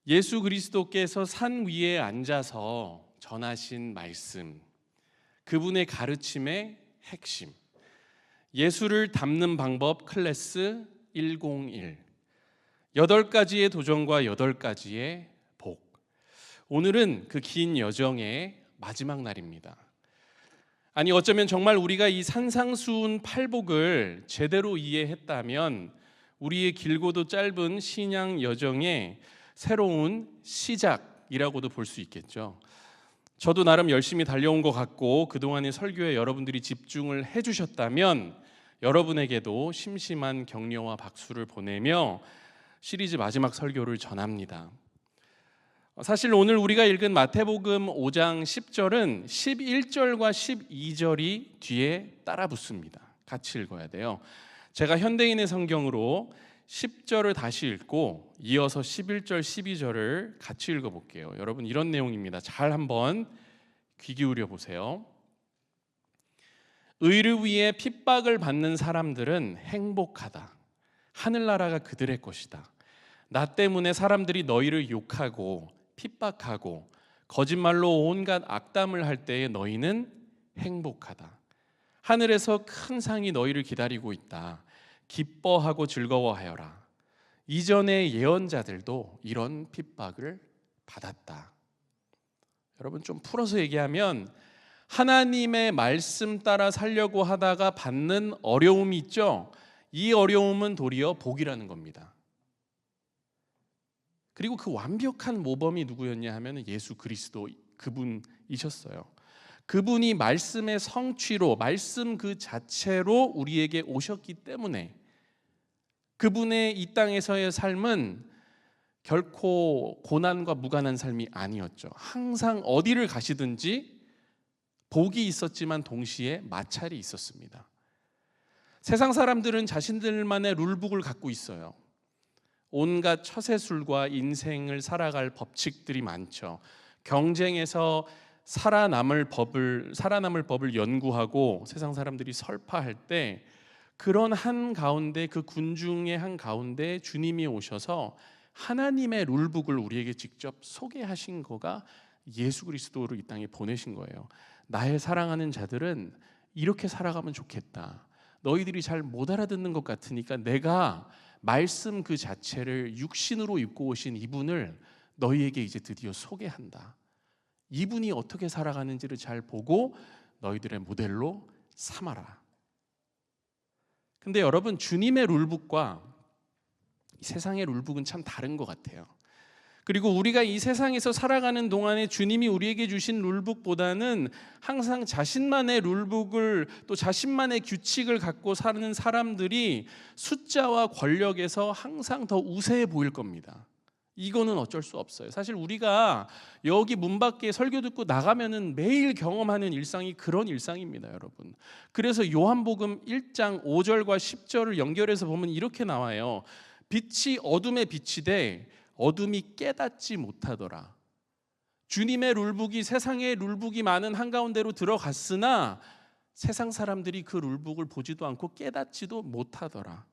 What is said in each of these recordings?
예수 그리스도께서 산 위에 앉아서 전하신 말씀, 그분의 가르침의 핵심, 예수를 닮는 방법 클래스 101, 8가지의 도전과 8가지의 복. 오늘은 그 긴 여정의 마지막 날입니다. 아니, 어쩌면 정말 우리가 이 산상수훈 팔복을 제대로 이해했다면 우리의 길고도 짧은 신앙 여정의 새로운 시작이라고도 볼 수 있겠죠. 저도 나름 열심히 달려온 것 같고 그동안의 설교에 여러분들이 집중을 해주셨다면 여러분에게도 심심한 격려와 박수를 보내며 시리즈 마지막 설교를 전합니다. 사실 오늘 우리가 읽은 마태복음 5장 10절은 11절과 12절이 뒤에 따라 붙습니다. 같이 읽어야 돼요. 제가 현대인의 성경으로 10절을 다시 읽고 이어서 11절, 12절을 같이 읽어볼게요. 여러분, 이런 내용입니다. 잘 한번 귀 기울여 보세요. 의를 위해 핍박을 받는 사람들은 행복하다. 하늘나라가 그들의 것이다. 나 때문에 사람들이 너희를 욕하고 핍박하고 거짓말로 온갖 악담을 할 때에 너희는 행복하다. 하늘에서 큰 상이 너희를 기다리고 있다. 기뻐하고 즐거워하여라. 이전의 예언자들도 이런 핍박을 받았다. 여러분, 좀 풀어서 얘기하면 하나님의 말씀 따라 살려고 하다가 받는 어려움이 있죠. 이 어려움은 도리어 복이라는 겁니다. 그리고 그 완벽한 모범이 누구였냐 하면 예수 그리스도, 그분이셨어요. 그분이 말씀의 성취로, 말씀 그 자체로 우리에게 오셨기 때문에 그분의 이 땅에서의 삶은 결코 고난과 무관한 삶이 아니었죠. 항상 어디를 가시든지 복이 있었지만 동시에 마찰이 있었습니다. 세상 사람들은 자신들만의 룰북을 갖고 있어요. 온갖 처세술과 인생을 살아갈 법칙들이 많죠. 경쟁에서 살아남을 법을 연구하고 세상 사람들이 설파할 때 그런 한 가운데, 그 군중의 한 가운데 주님이 오셔서 하나님의 룰북을 우리에게 직접 소개하신 거가 예수 그리스도를 이 땅에 보내신 거예요. 나의 사랑하는 자들은 이렇게 살아가면 좋겠다. 너희들이 잘 못 알아듣는 것 같으니까 내가 말씀 그 자체를 육신으로 입고 오신 이분을 너희에게 이제 드디어 소개한다. 이분이 어떻게 살아가는지를 잘 보고 너희들의 모델로 삼아라. 근데 여러분, 주님의 룰북과 세상의 룰북은 참 다른 것 같아요. 그리고 우리가 이 세상에서 살아가는 동안에 주님이 우리에게 주신 룰북보다는 항상 자신만의 룰북을, 또 자신만의 규칙을 갖고 사는 사람들이 숫자와 권력에서 항상 더 우세해 보일 겁니다. 이거는 어쩔 수 없어요. 사실 우리가 여기 문 밖에 설교 듣고 나가면은 매일 경험하는 일상이 그런 일상입니다, 여러분. 그래서 요한복음 1장 5절과 10절을 연결해서 보면 이렇게 나와요. 빛이 어둠에 비치되 어둠이 깨닫지 못하더라. 주님의 룰북이 세상의 룰북이 많은 한가운데로 들어갔으나 세상 사람들이 그 룰북을 보지도 않고 깨닫지도 못하더라.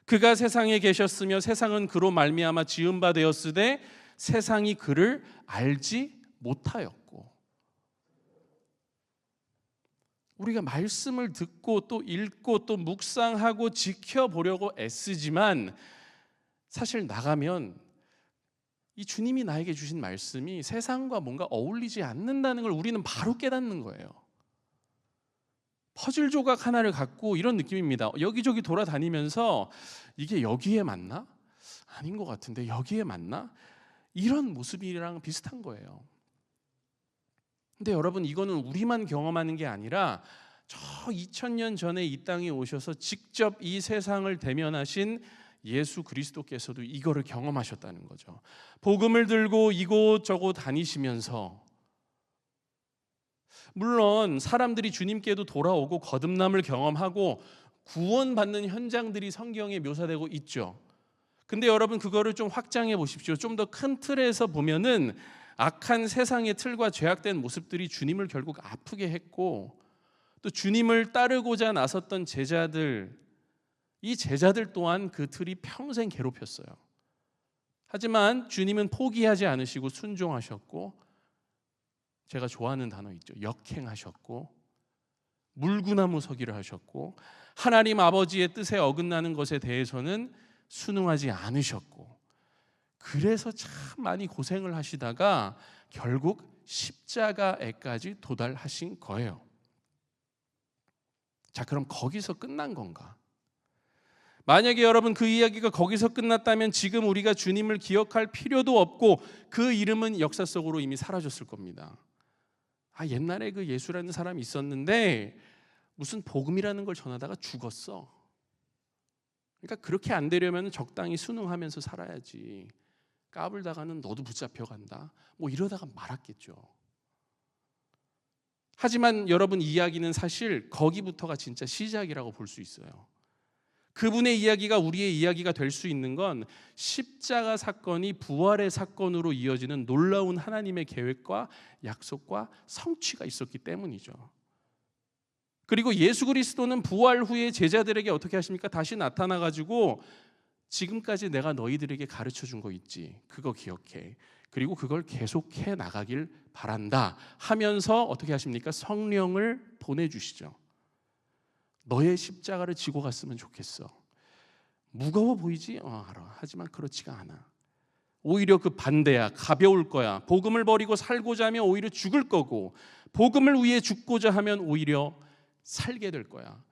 그가 세상에 계셨으며 세상은 그로 말미암아 지은 바 되었으되 세상이 그를 알지 못하였고. 우리가 말씀을 듣고 또 읽고 또 묵상하고 지켜보려고 애쓰지만 사실 나가면 이 주님이 나에게 주신 말씀이 세상과 뭔가 어울리지 않는다는 걸 우리는 바로 깨닫는 거예요. 퍼즐 조각 하나를 갖고 이런 느낌입니다. 여기저기 돌아다니면서 이게 여기에 맞나? 아닌 것 같은데 여기에 맞나? 이런 모습이랑 비슷한 거예요. 근데 여러분, 이거는 우리만 경험하는 게 아니라 저 2000년 전에 이 땅에 오셔서 직접 이 세상을 대면하신 예수 그리스도께서도 이거를 경험하셨다는 거죠. 복음을 들고 이곳저곳 다니시면서 물론 사람들이 주님께도 돌아오고 거듭남을 경험하고 구원받는 현장들이 성경에 묘사되고 있죠. 근데 여러분, 그거를 좀 확장해 보십시오. 좀 더 큰 틀에서 보면은 악한 세상의 틀과 죄악된 모습들이 주님을 결국 아프게 했고, 또 주님을 따르고자 나섰던 제자들, 이 제자들 또한 그 틀이 평생 괴롭혔어요. 하지만 주님은 포기하지 않으시고 순종하셨고, 제가 좋아하는 단어 있죠. 역행하셨고, 물구나무 서기를 하셨고, 하나님 아버지의 뜻에 어긋나는 것에 대해서는 순응하지 않으셨고, 그래서 참 많이 고생을 하시다가 결국 십자가에까지 도달하신 거예요. 자, 그럼 거기서 끝난 건가? 만약에 여러분 그 이야기가 거기서 끝났다면 지금 우리가 주님을 기억할 필요도 없고 그 이름은 역사 속으로 이미 사라졌을 겁니다. 옛날에 그 예수라는 사람이 있었는데 무슨 복음이라는 걸 전하다가 죽었어. 그러니까 그렇게 안 되려면 적당히 순응하면서 살아야지. 까불다가는 너도 붙잡혀 간다. 뭐 이러다가 말았겠죠. 하지만 여러분, 이야기는 사실 거기부터가 진짜 시작이라고 볼 수 있어요. 그분의 이야기가 우리의 이야기가 될 수 있는 건 십자가 사건이 부활의 사건으로 이어지는 놀라운 하나님의 계획과 약속과 성취가 있었기 때문이죠. 그리고 예수 그리스도는 부활 후에 제자들에게 어떻게 하십니까? 다시 나타나가지고 지금까지 내가 너희들에게 가르쳐 준 거 있지, 그거 기억해. 그리고 그걸 계속해 나가길 바란다 하면서 어떻게 하십니까? 성령을 보내주시죠. 너의 십자가를 지고 갔으면 좋겠어. 무거워 보이지? 알아. 하지만 그렇지가 않아. 오히려 그 반대야. 가벼울 거야. 복음을 버리고 살고자 하면 오히려 죽을 거고, 복음을 위해 죽고자 하면 오히려 살게 될 거야.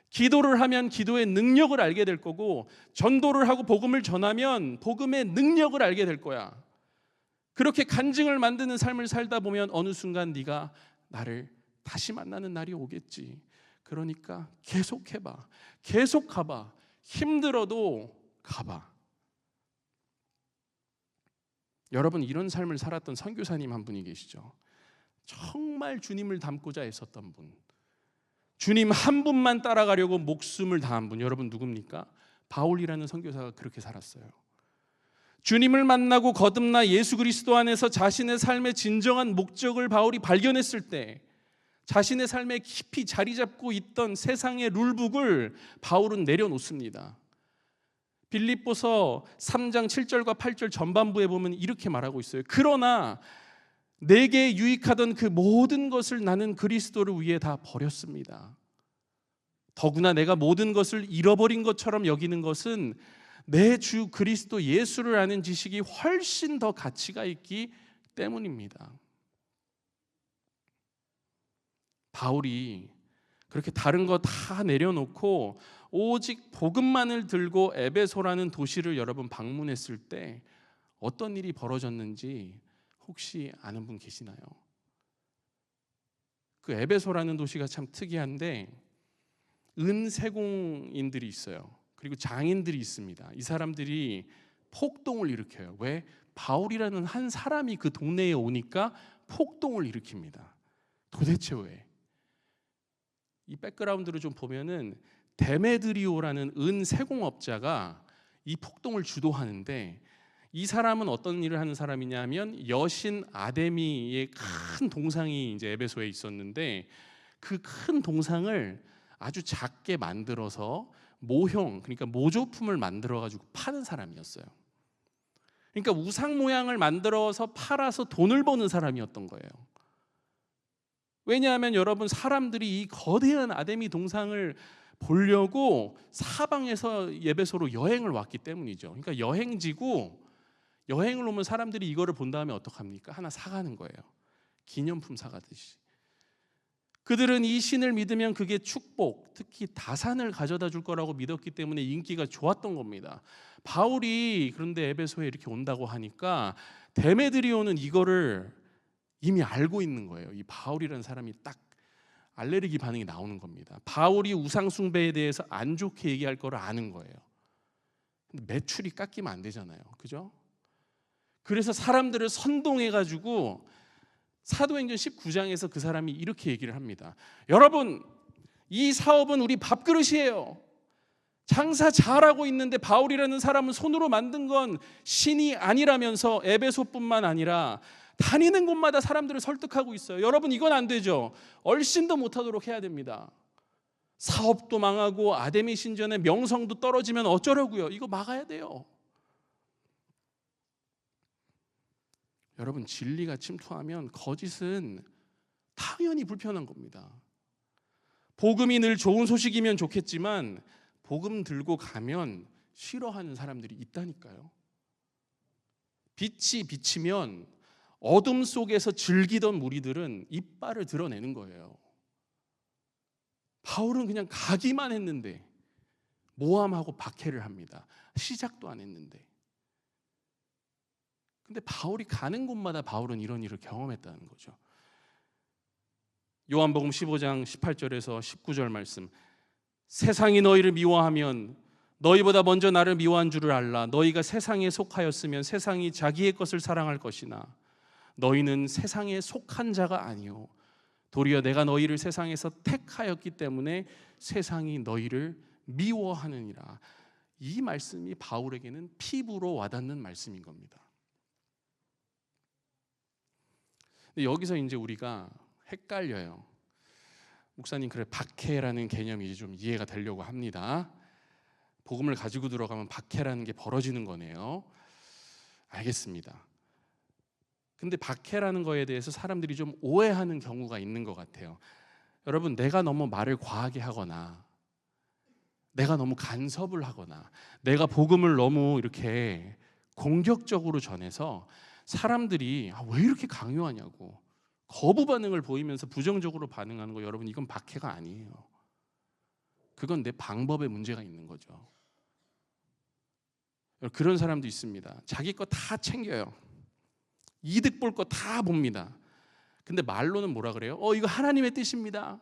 기도를 하면 기도의 능력을 알게 될 거고, 전도를 하고 복음을 전하면 복음의 능력을 알게 될 거야. 그렇게 간증을 만드는 삶을 살다 보면 어느 순간 네가 나를 다시 만나는 날이 오겠지. 그러니까 계속 해봐. 계속 가봐. 힘들어도 가봐. 여러분, 이런 삶을 살았던 선교사님 한 분이 계시죠. 정말 주님을 닮고자 애썼던 분, 주님 한 분만 따라가려고 목숨을 다한 분, 여러분 누굽니까? 바울이라는 선교사가 그렇게 살았어요. 주님을 만나고 거듭나 예수 그리스도 안에서 자신의 삶의 진정한 목적을 바울이 발견했을 때, 자신의 삶에 깊이 자리 잡고 있던 세상의 룰북을 바울은 내려놓습니다. 빌립보서 3장 7절과 8절 전반부에 보면 이렇게 말하고 있어요. 그러나 내게 유익하던 그 모든 것을 나는 그리스도를 위해 다 버렸습니다. 더구나 내가 모든 것을 잃어버린 것처럼 여기는 것은 내 주 그리스도 예수를 아는 지식이 훨씬 더 가치가 있기 때문입니다. 바울이 그렇게 다른 거 다 내려놓고 오직 복음만을 들고 에베소라는 도시를 여러분 방문했을 때 어떤 일이 벌어졌는지 혹시 아는 분 계시나요? 그 에베소라는 도시가 참 특이한데 은세공인들이 있어요. 그리고 장인들이 있습니다. 이 사람들이 폭동을 일으켜요. 왜? 바울이라는 한 사람이 그 동네에 오니까 폭동을 일으킵니다. 도대체 왜? 이 백그라운드를 좀 보면은 데메드리오라는 은세공업자가 이 폭동을 주도하는데, 이 사람은 어떤 일을 하는 사람이냐면 여신 아데미의 큰 동상이 이제 에베소에 있었는데 그 큰 동상을 아주 작게 만들어서 모형, 그러니까 모조품을 만들어 가지고 파는 사람이었어요. 그러니까 우상 모양을 만들어서 팔아서 돈을 버는 사람이었던 거예요. 왜냐하면 여러분, 사람들이 이 거대한 아데미 동상을 보려고 사방에서 에베소로 여행을 왔기 때문이죠. 그러니까 여행지고, 여행을 오면 사람들이 이거를 본 다음에 어떡합니까? 하나 사가는 거예요. 기념품 사가듯이. 그들은 이 신을 믿으면 그게 축복, 특히 다산을 가져다 줄 거라고 믿었기 때문에 인기가 좋았던 겁니다. 바울이 그런데 에베소에 이렇게 온다고 하니까 데메드리오는 이거를 이미 알고 있는 거예요. 이 바울이라는 사람이 딱 알레르기 반응이 나오는 겁니다. 바울이 우상 숭배에 대해서 안 좋게 얘기할 거를 아는 거예요. 근데 매출이 깎이면 안 되잖아요. 그죠? 그래서 사람들을 선동해가지고 사도행전 19장에서 그 사람이 이렇게 얘기를 합니다. 여러분, 이 사업은 우리 밥그릇이에요. 장사 잘하고 있는데 바울이라는 사람은 손으로 만든 건 신이 아니라면서 에베소뿐만 아니라 다니는 곳마다 사람들을 설득하고 있어요. 여러분, 이건 안 되죠. 얼씬도 못하도록 해야 됩니다. 사업도 망하고 아데미 신전의 명성도 떨어지면 어쩌려고요? 이거 막아야 돼요. 여러분, 진리가 침투하면 거짓은 당연히 불편한 겁니다. 복음이 늘 좋은 소식이면 좋겠지만 복음 들고 가면 싫어하는 사람들이 있다니까요. 빛이 비치면 어둠 속에서 즐기던 무리들은 이빨을 드러내는 거예요. 바울은 그냥 가기만 했는데 모함하고 박해를 합니다. 시작도 안 했는데. 근데 바울이 가는 곳마다 바울은 이런 일을 경험했다는 거죠. 요한복음 15장 18절에서 19절 말씀, 세상이 너희를 미워하면 너희보다 먼저 나를 미워한 줄을 알라. 너희가 세상에 속하였으면 세상이 자기의 것을 사랑할 것이나 너희는 세상에 속한 자가 아니요 도리어 내가 너희를 세상에서 택하였기 때문에 세상이 너희를 미워하느니라. 이 말씀이 바울에게는 피부로 와닿는 말씀인 겁니다. 근데 여기서 이제 우리가 헷갈려요. 목사님, 그래, 박해라는 개념이 좀 이해가 되려고 합니다. 복음을 가지고 들어가면 박해라는 게 벌어지는 거네요. 알겠습니다. 근데 박해라는 거에 대해서 사람들이 좀 오해하는 경우가 있는 것 같아요. 여러분, 내가 너무 말을 과하게 하거나 내가 너무 간섭을 하거나 내가 복음을 너무 이렇게 공격적으로 전해서 사람들이 왜 이렇게 강요하냐고 거부 반응을 보이면서 부정적으로 반응하는 거, 여러분, 이건 박해가 아니에요. 그건 내 방법에 문제가 있는 거죠. 그런 사람도 있습니다. 자기 거 다 챙겨요. 이득 볼 거 다 봅니다. 근데 말로는 뭐라 그래요? 이거 하나님의 뜻입니다.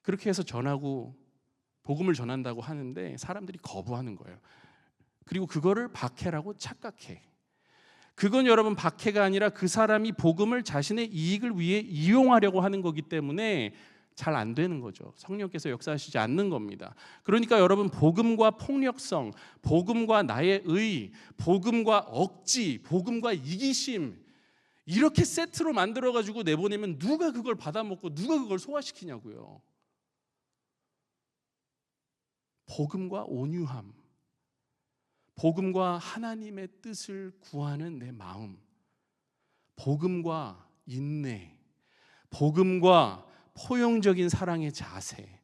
그렇게 해서 전하고 복음을 전한다고 하는데 사람들이 거부하는 거예요. 그리고 그거를 박해라고 착각해. 그건 여러분 박해가 아니라 그 사람이 복음을 자신의 이익을 위해 이용하려고 하는 거기 때문에 잘 안 되는 거죠. 성령께서 역사하시지 않는 겁니다. 그러니까 여러분, 복음과 폭력성, 복음과 나의 의, 복음과 억지, 복음과 이기심, 이렇게 세트로 만들어가지고 내보내면 누가 그걸 받아먹고 누가 그걸 소화시키냐고요. 복음과 온유함, 복음과 하나님의 뜻을 구하는 내 마음, 복음과 인내, 복음과 포용적인 사랑의 자세,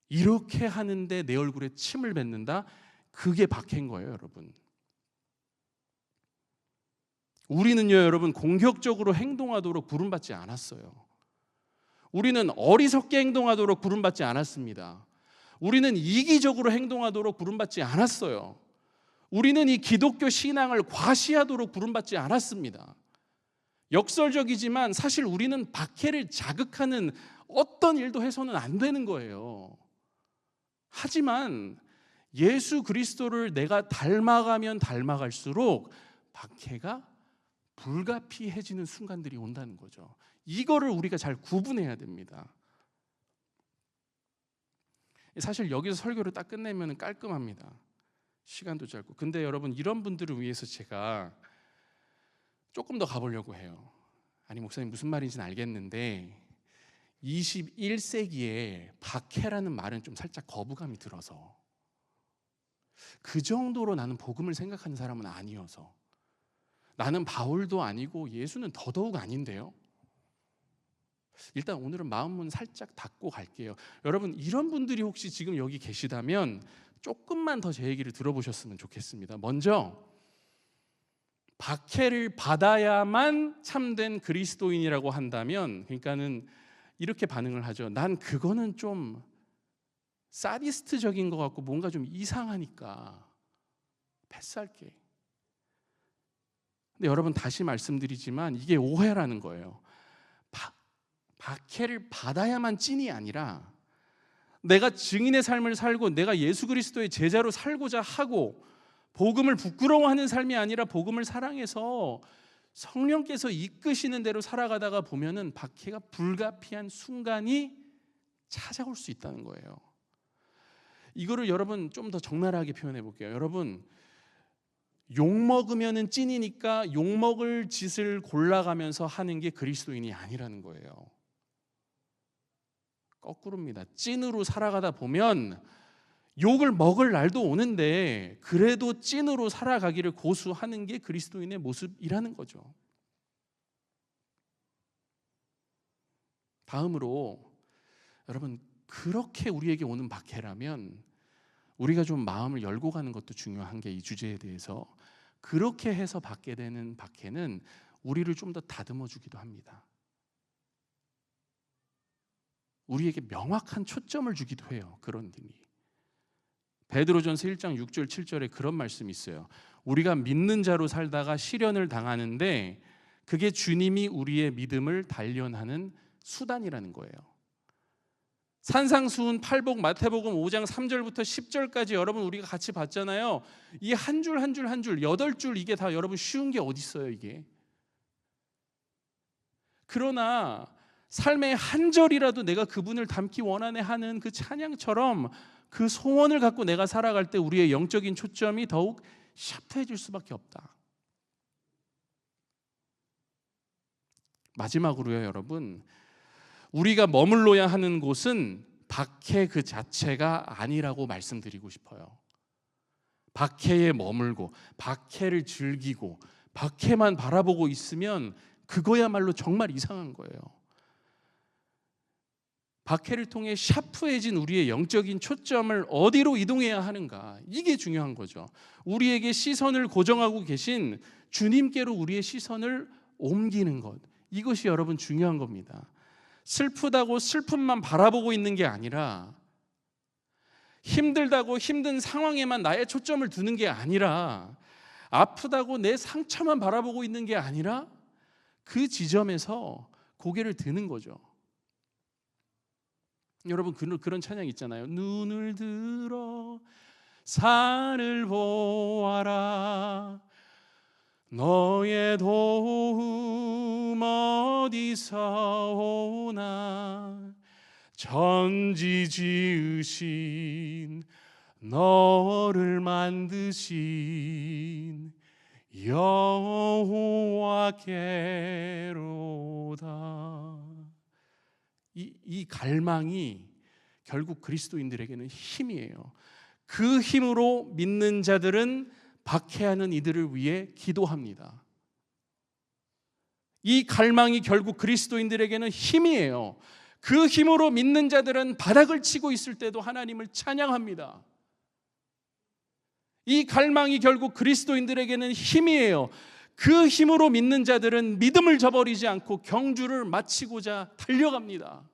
이렇게 하는데 내 얼굴에 침을 뱉는다? 그게 박해인 거예요, 여러분. 우리는요, 여러분, 공격적으로 행동하도록 부름받지 않았어요. 우리는 어리석게 행동하도록 부름받지 않았습니다. 우리는 이기적으로 행동하도록 부름받지 않았어요. 우리는 이 기독교 신앙을 과시하도록 부름받지 않았습니다. 역설적이지만 사실 우리는 박해를 자극하는 어떤 일도 해서는 안 되는 거예요. 하지만 예수 그리스도를 내가 닮아가면 닮아갈수록 박해가 불가피해지는 순간들이 온다는 거죠. 이거를 우리가 잘 구분해야 됩니다. 사실 여기서 설교를 딱 끝내면 깔끔합니다. 시간도 짧고. 근데 여러분, 이런 분들을 위해서 제가 조금 더 가보려고 해요. 아니, 목사님 무슨 말인지는 알겠는데 21세기에 박해라는 말은 좀 살짝 거부감이 들어서, 그 정도로 나는 복음을 생각하는 사람은 아니어서, 나는 바울도 아니고 예수는 더더욱 아닌데요. 일단 오늘은 마음문 살짝 닫고 갈게요. 여러분, 이런 분들이 혹시 지금 여기 계시다면 조금만 더 제 얘기를 들어보셨으면 좋겠습니다. 먼저, 박해를 받아야만 참된 그리스도인이라고 한다면, 그러니까는 이렇게 반응을 하죠. 난 그거는 좀 사디스트적인 것 같고 뭔가 좀 이상하니까 패스할게. 근데 여러분, 다시 말씀드리지만 이게 오해라는 거예요. 박해를 받아야만 찐이 아니라 내가 증인의 삶을 살고 내가 예수 그리스도의 제자로 살고자 하고 복음을 부끄러워하는 삶이 아니라 복음을 사랑해서 성령께서 이끄시는 대로 살아가다가 보면은 박해가 불가피한 순간이 찾아올 수 있다는 거예요. 이거를 여러분 좀 더 적나라하게 표현해 볼게요. 여러분, 욕먹으면은 찐이니까 욕먹을 짓을 골라가면서 하는 게 그리스도인이 아니라는 거예요. 거꾸로입니다. 찐으로 살아가다 보면 욕을 먹을 날도 오는데 그래도 찐으로 살아가기를 고수하는 게 그리스도인의 모습이라는 거죠. 다음으로 여러분, 그렇게 우리에게 오는 박해라면 우리가 좀 마음을 열고 가는 것도 중요한 게 이 주제에 대해서 그렇게 해서 받게 되는 박해는 우리를 좀 더 다듬어 주기도 합니다. 우리에게 명확한 초점을 주기도 해요. 그런 일이. 베드로전서 1장 6절 7절에 그런 말씀이 있어요. 우리가 믿는 자로 살다가 시련을 당하는데 그게 주님이 우리의 믿음을 단련하는 수단이라는 거예요. 산상수훈, 팔복, 마태복음 5장 3절부터 10절까지 여러분 우리가 같이 봤잖아요. 이 한 줄 한 줄 한 줄 8줄 이게 다 여러분 쉬운 게 어디 있어요, 이게. 그러나 삶의 한 절이라도 내가 그분을 닮기 원하네 하는 그 찬양처럼 그 소원을 갖고 내가 살아갈 때 우리의 영적인 초점이 더욱 샤프해질 수밖에 없다. 마지막으로요, 여러분, 우리가 머물러야 하는 곳은 박해 그 자체가 아니라고 말씀드리고 싶어요. 박해에 머물고 박해를 즐기고 박해만 바라보고 있으면 그거야말로 정말 이상한 거예요. 박해를 통해 샤프해진 우리의 영적인 초점을 어디로 이동해야 하는가, 이게 중요한 거죠. 우리에게 시선을 고정하고 계신 주님께로 우리의 시선을 옮기는 것, 이것이 여러분 중요한 겁니다. 슬프다고 슬픔만 바라보고 있는 게 아니라, 힘들다고 힘든 상황에만 나의 초점을 두는 게 아니라, 아프다고 내 상처만 바라보고 있는 게 아니라 그 지점에서 고개를 드는 거죠. 여러분 그런 찬양 있잖아요. 눈을 들어 산을 보아라, 너의 도움 어디서 오나, 천지 지으신 너를 만드신 여호와께로다. 이 갈망이 결국 그리스도인들에게는 힘이에요. 그 힘으로 믿는 자들은 박해하는 이들을 위해 기도합니다. 이 갈망이 결국 그리스도인들에게는 힘이에요. 그 힘으로 믿는 자들은 바닥을 치고 있을 때도 하나님을 찬양합니다. 이 갈망이 결국 그리스도인들에게는 힘이에요. 그 힘으로 믿는 자들은 믿음을 저버리지 않고 경주를 마치고자 달려갑니다.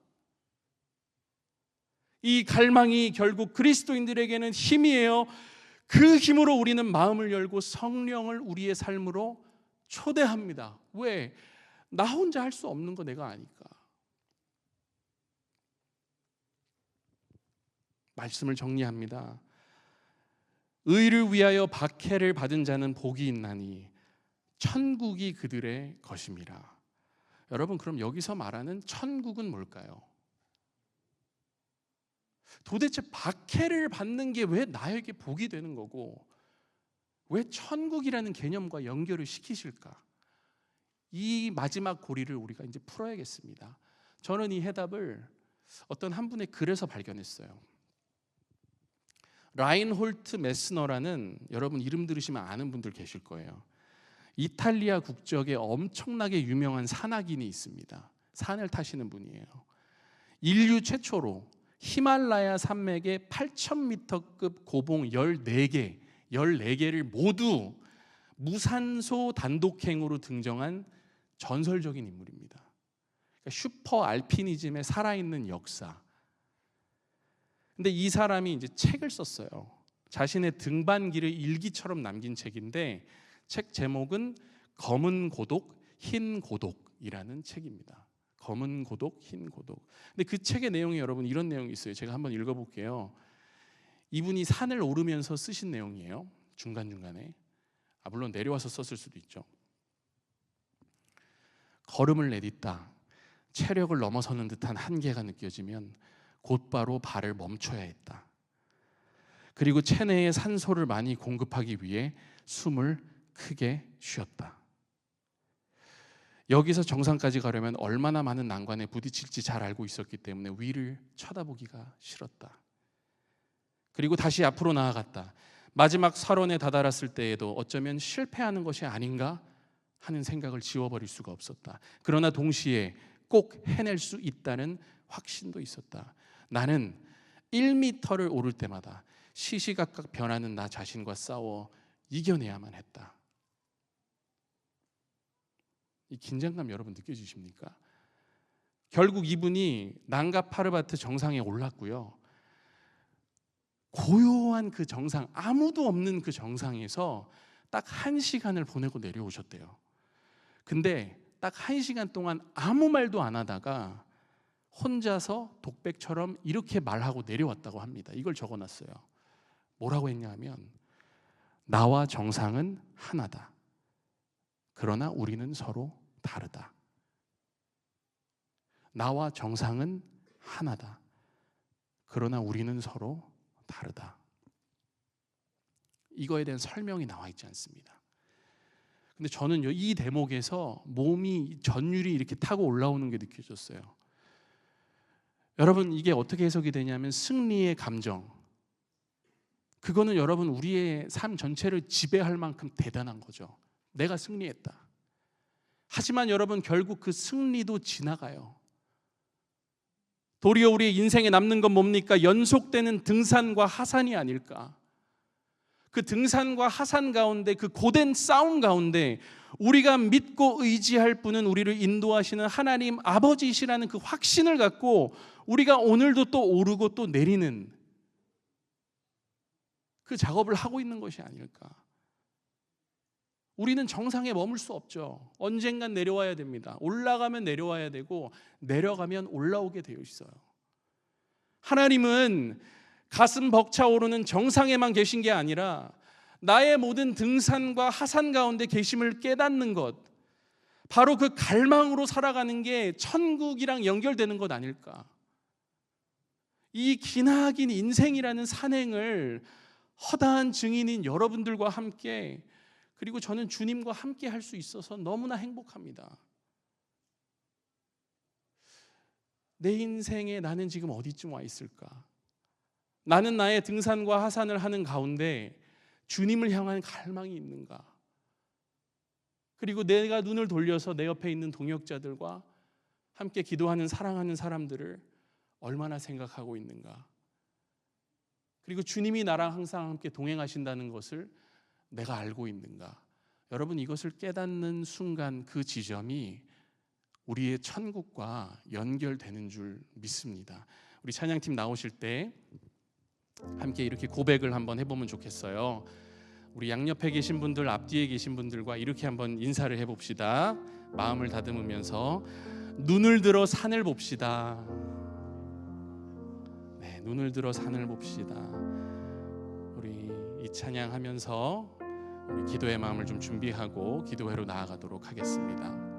이 갈망이 결국 그리스도인들에게는 힘이에요. 그 힘으로 우리는 마음을 열고 성령을 우리의 삶으로 초대합니다. 왜? 나 혼자 할 수 없는 거 내가 아니까. 말씀을 정리합니다. 의를 위하여 박해를 받은 자는 복이 있나니 천국이 그들의 것임이라. 여러분, 그럼 여기서 말하는 천국은 뭘까요? 도대체 박해를 받는 게 왜 나에게 복이 되는 거고 왜 천국이라는 개념과 연결을 시키실까? 이 마지막 고리를 우리가 이제 풀어야겠습니다. 저는 이 해답을 어떤 한 분의 글에서 발견했어요. 라인홀트 메스너라는, 여러분 이름 들으시면 아는 분들 계실 거예요. 이탈리아 국적의 엄청나게 유명한 산악인이 있습니다. 산을 타시는 분이에요. 인류 최초로 히말라야 산맥의 8,000m급 고봉 14개를 모두 무산소 단독행으로 등정한 전설적인 인물입니다. 그러니까 슈퍼 알피니즘의 살아있는 역사. 근데 이 사람이 이제 책을 썼어요. 자신의 등반기를 일기처럼 남긴 책인데 책 제목은 검은 고독, 흰 고독이라는 책입니다. 검은 고독, 흰 고독. 근데 그 책의 내용이 여러분 이런 내용이 있어요. 제가 한번 읽어볼게요. 이분이 산을 오르면서 쓰신 내용이에요. 중간중간에. 물론 내려와서 썼을 수도 있죠. 걸음을 내딛다 체력을 넘어서는 듯한 한계가 느껴지면 곧바로 발을 멈춰야 했다. 그리고 체내에 산소를 많이 공급하기 위해 숨을 크게 쉬었다. 여기서 정상까지 가려면 얼마나 많은 난관에 부딪힐지 잘 알고 있었기 때문에 위를 쳐다보기가 싫었다. 그리고 다시 앞으로 나아갔다. 마지막 살원에 다다랐을 때에도 어쩌면 실패하는 것이 아닌가 하는 생각을 지워버릴 수가 없었다. 그러나 동시에 꼭 해낼 수 있다는 확신도 있었다. 나는 1m를 오를 때마다 시시각각 변하는 나 자신과 싸워 이겨내야만 했다. 이 긴장감 여러분 느껴지십니까? 결국 이분이 난가 파르바트 정상에 올랐고요. 고요한 그 정상, 아무도 없는 그 정상에서 딱 1시간을 보내고 내려오셨대요. 근데 딱 1시간 동안 아무 말도 안 하다가 혼자서 독백처럼 이렇게 말하고 내려왔다고 합니다. 이걸 적어놨어요. 뭐라고 했냐 하면, 나와 정상은 하나다. 그러나 우리는 서로 다르다. 나와 정상은 하나다. 그러나 우리는 서로 다르다. 이거에 대한 설명이 나와 있지 않습니다. 근데 저는 이 대목에서 몸이 전율이 이렇게 타고 올라오는 게 느껴졌어요. 여러분, 이게 어떻게 해석이 되냐면 승리의 감정. 그거는 여러분 우리의 삶 전체를 지배할 만큼 대단한 거죠. 내가 승리했다. 하지만 여러분 결국 그 승리도 지나가요. 도리어 우리의 인생에 남는 건 뭡니까? 연속되는 등산과 하산이 아닐까. 그 등산과 하산 가운데, 그 고된 싸움 가운데 우리가 믿고 의지할 분은 우리를 인도하시는 하나님 아버지시라는 그 확신을 갖고 우리가 오늘도 또 오르고 또 내리는 그 작업을 하고 있는 것이 아닐까. 우리는 정상에 머물 수 없죠. 언젠간 내려와야 됩니다. 올라가면 내려와야 되고 내려가면 올라오게 되어 있어요. 하나님은 가슴 벅차오르는 정상에만 계신 게 아니라 나의 모든 등산과 하산 가운데 계심을 깨닫는 것, 바로 그 갈망으로 살아가는 게 천국이랑 연결되는 것 아닐까. 이 기나긴 인생이라는 산행을 허다한 증인인 여러분들과 함께, 그리고 저는 주님과 함께 할 수 있어서 너무나 행복합니다. 내 인생에 나는 지금 어디쯤 와 있을까? 나는 나의 등산과 하산을 하는 가운데 주님을 향한 갈망이 있는가? 그리고 내가 눈을 돌려서 내 옆에 있는 동역자들과 함께 기도하는, 사랑하는 사람들을 얼마나 생각하고 있는가? 그리고 주님이 나랑 항상 함께 동행하신다는 것을 내가 알고 있는가? 여러분, 이것을 깨닫는 순간 그 지점이 우리의 천국과 연결되는 줄 믿습니다. 우리 찬양팀 나오실 때 함께 이렇게 고백을 한번 해보면 좋겠어요. 우리 양옆에 계신 분들, 앞뒤에 계신 분들과 이렇게 한번 인사를 해봅시다. 마음을 다듬으면서 눈을 들어 산을 봅시다. 네, 눈을 들어 산을 봅시다. 우리 이 찬양하면서 우리 기도의 마음을 좀 준비하고 기도회로 나아가도록 하겠습니다.